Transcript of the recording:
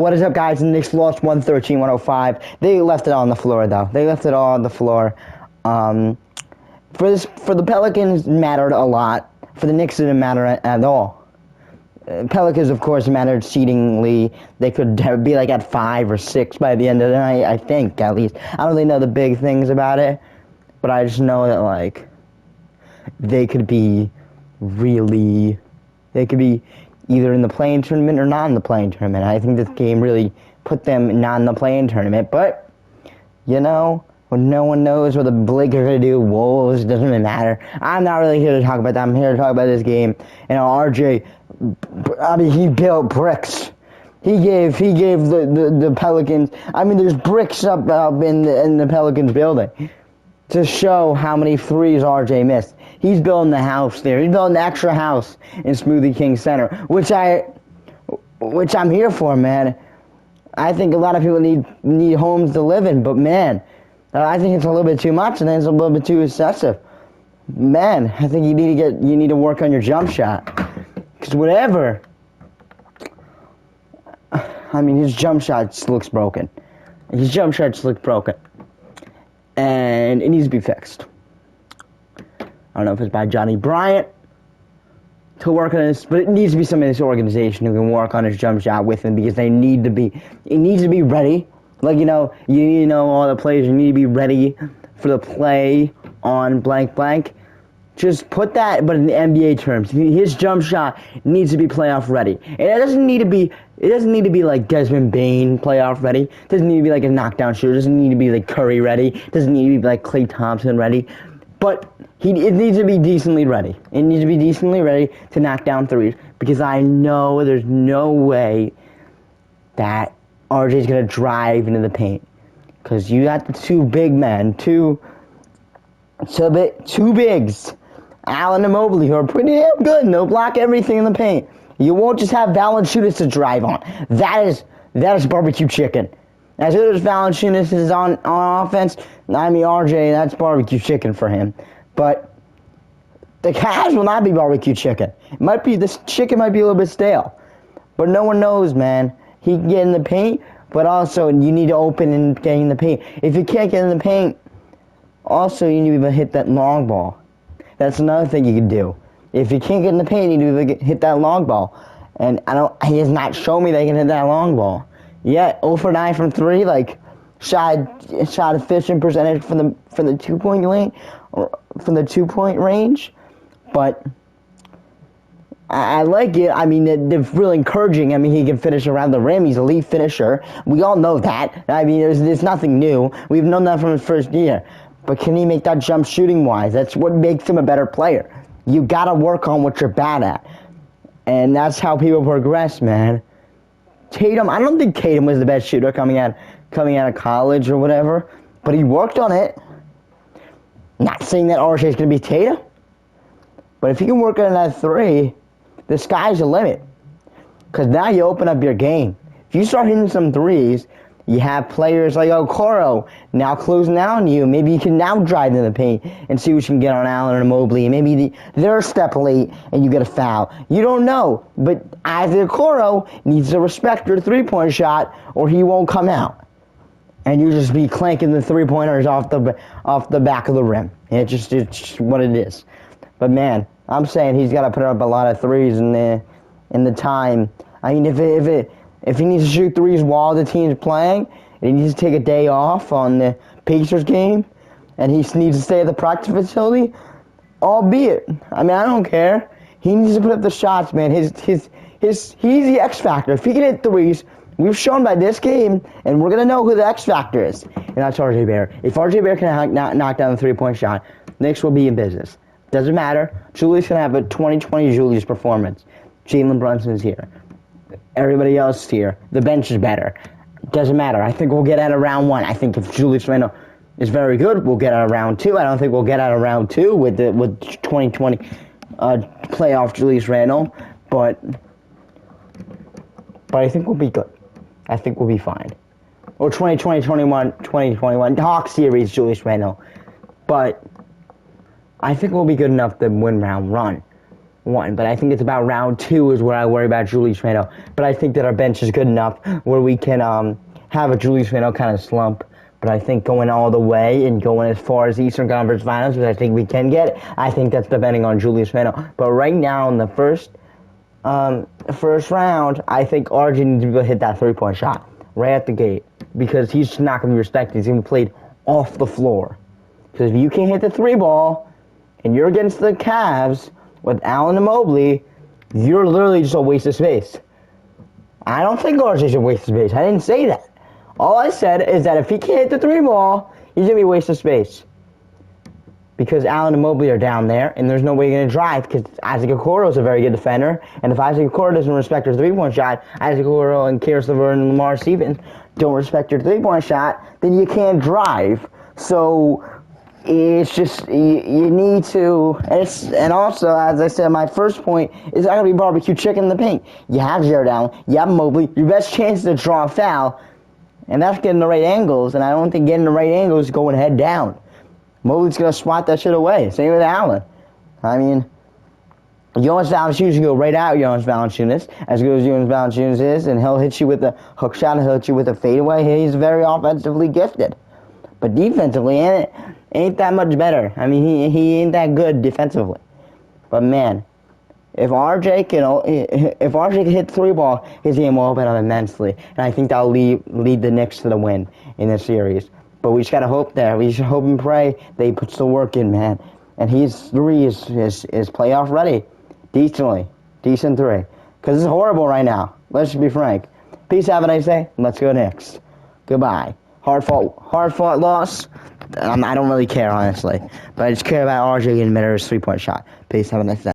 What is up, guys? The Knicks lost 113-105. They left it all on the floor, though. They left it all on the floor. For the Pelicans, it mattered a lot. For the Knicks, it didn't matter at all. Pelicans, of course, mattered seedingly. They could be like at 5 or 6 by the end of the night, I think, at least. I don't really know the big things about it, but I just know that, like, they could be either in the play-in tournament or not in the play-in tournament. I think this game really put them not in the play-in tournament. But, you know, when no one knows what the Blake are going to do, Wolves, doesn't really matter. I'm not really here to talk about that. I'm here to talk about this game. You know, RJ, I mean, he built bricks. He gave the Pelicans, I mean, there's bricks up in the Pelicans building to show how many threes RJ missed. He's building the house there. He's building the extra house in Smoothie King Center, which I'm here for, man. I think a lot of people need homes to live in, but man, I think it's a little bit too much, and then it's a little bit too excessive. Man, I think you need to work on your jump shot, because whatever. I mean, his jump shot just looks broken. And it needs to be fixed. I don't know if it's by Johnny Bryant to work on this, but it needs to be somebody in this organization who can work on his jump shot with him, because it needs to be ready. Like, you need to know all the players. You need to be ready for the play on blank blank. Just put that, but in the NBA terms, his jump shot needs to be playoff ready. And it doesn't need to be like Desmond Bane playoff ready. It doesn't need to be like a knockdown shooter. It doesn't need to be like Curry ready. It doesn't need to be like Klay Thompson ready. But it needs to be decently ready. It needs to be decently ready to knock down threes, because I know there's no way that RJ's going to drive into the paint. Because you got the two big men, two bigs, Allen and Mobley, who are pretty damn good, and they'll block everything in the paint. You won't just have Valanciunas to drive on. That is barbecue chicken. As soon as Valanciunas is on offense, I mean, RJ, that's barbecue chicken for him. But the Cavs will not be barbecue chicken. This chicken might be a little bit stale. But no one knows, man. He can get in the paint, but also you need to open and get in the paint. If you can't get in the paint, also you need to hit that long ball. That's another thing you can do. If you can't get in the paint, you need to hit that long ball. And he has not shown me they can hit that long ball. Yeah, 0 for 9 from 3, like shot efficient percentage from the 2-point lane, or from the 2-point range. But I like it. I mean, they're really encouraging. I mean, he can finish around the rim. He's a elite finisher. We all know that. I mean, there's nothing new. We've known that from his first year. But can he make that jump shooting-wise? That's what makes him a better player. You got to work on what you're bad at. And that's how people progress, man. Tatum, I don't think Tatum was the best shooter coming out of college or whatever, but he worked on it. Not saying that RJ is going to be Tatum, but if he can work on that 3, the sky's the limit. Because now you open up your game. If you start hitting some 3s, you have players like Okoro now closing out on you. Maybe you can now drive in the paint and see what you can get on Allen or Mobley. Maybe they're a step late and you get a foul. You don't know. But either Okoro needs to respect your three-point shot or he won't come out. And you just be clanking the three-pointers off the back of the rim. And it's just what it is. But man, I'm saying he's got to put up a lot of threes in the time. I mean, if he needs to shoot threes while the team's playing, and he needs to take a day off on the Pacers game, and he needs to stay at the practice facility, albeit, I mean, I don't care. He needs to put up the shots, man. He's the X factor. If he can hit threes, we've shown by this game, and we're gonna know who the X factor is, and that's RJ Barrett. If RJ Barrett can knock down the three-point shot, Knicks will be in business. Doesn't matter. Julius can have a 2020 Julius performance. Jalen Brunson's here. Everybody else here. The bench is better. Doesn't matter. I think we'll get out of round 1. I think if Julius Randle is very good, we'll get out of round 2. I don't think we'll get out of round 2 with 2020 playoff Julius Randle, but I think we'll be good. I think we'll be fine. Or 2021 Hawk series Julius Randle, but I think we'll be good enough to win round 1. 1. But I think it's about round 2 is where I worry about Julius Randle. But I think that our bench is good enough where we can have a Julius Randle kind of slump. But I think going all the way and going as far as Eastern Conference Finals, which I think we can get, I think that's depending on Julius Randle. But right now in the first round, I think RJ needs to hit that 3-point shot right at the gate because he's just not going to be respected. He's going to be played off the floor. Because if you can't hit the 3 ball and you're against the Cavs with Allen and Mobley, you're literally just a waste of space. I don't think RJ's a waste of space. I didn't say that. All I said is that if he can't hit the 3 ball, he's going to be a waste of space. Because Allen and Mobley are down there, and there's no way you're going to drive, because Isaac Okoro is a very good defender, and if Isaac Okoro doesn't respect your 3-point shot, Isaac Okoro and Karis LeVert and Lamar Stevens don't respect your 3-point shot, then you can't drive. So it's just, you need to, and also, as I said, my first point is not going to be barbecue chicken in the paint. You have Jared Allen, you have Mobley, your best chance to draw a foul, and that's getting the right angles, and I don't think getting the right angles is going head down. Mobley's going to swat that shit away. Same with Allen. I mean, Jonas Valanciunas can go right out Jonas Valanciunas, as good as Jonas Valanciunas is, and he'll hit you with a hook shot, and he'll hit you with a fadeaway. He's very offensively gifted. But defensively, ain't that much better. I mean, he ain't that good defensively. But man, if RJ can hit the 3 ball, his game will open up immensely, and I think that'll lead the Knicks to the win in this series. But we just gotta hope that we should hope and pray that he puts the work in, man. And his 3 is playoff ready, decent 3. Because it's horrible right now. Let's just be frank. Peace. Have a nice day. Let's go Knicks. Goodbye. Hard fought loss. I don't really care honestly, but I just care about RJ getting better his 3-point shot. Peace. Have a nice day.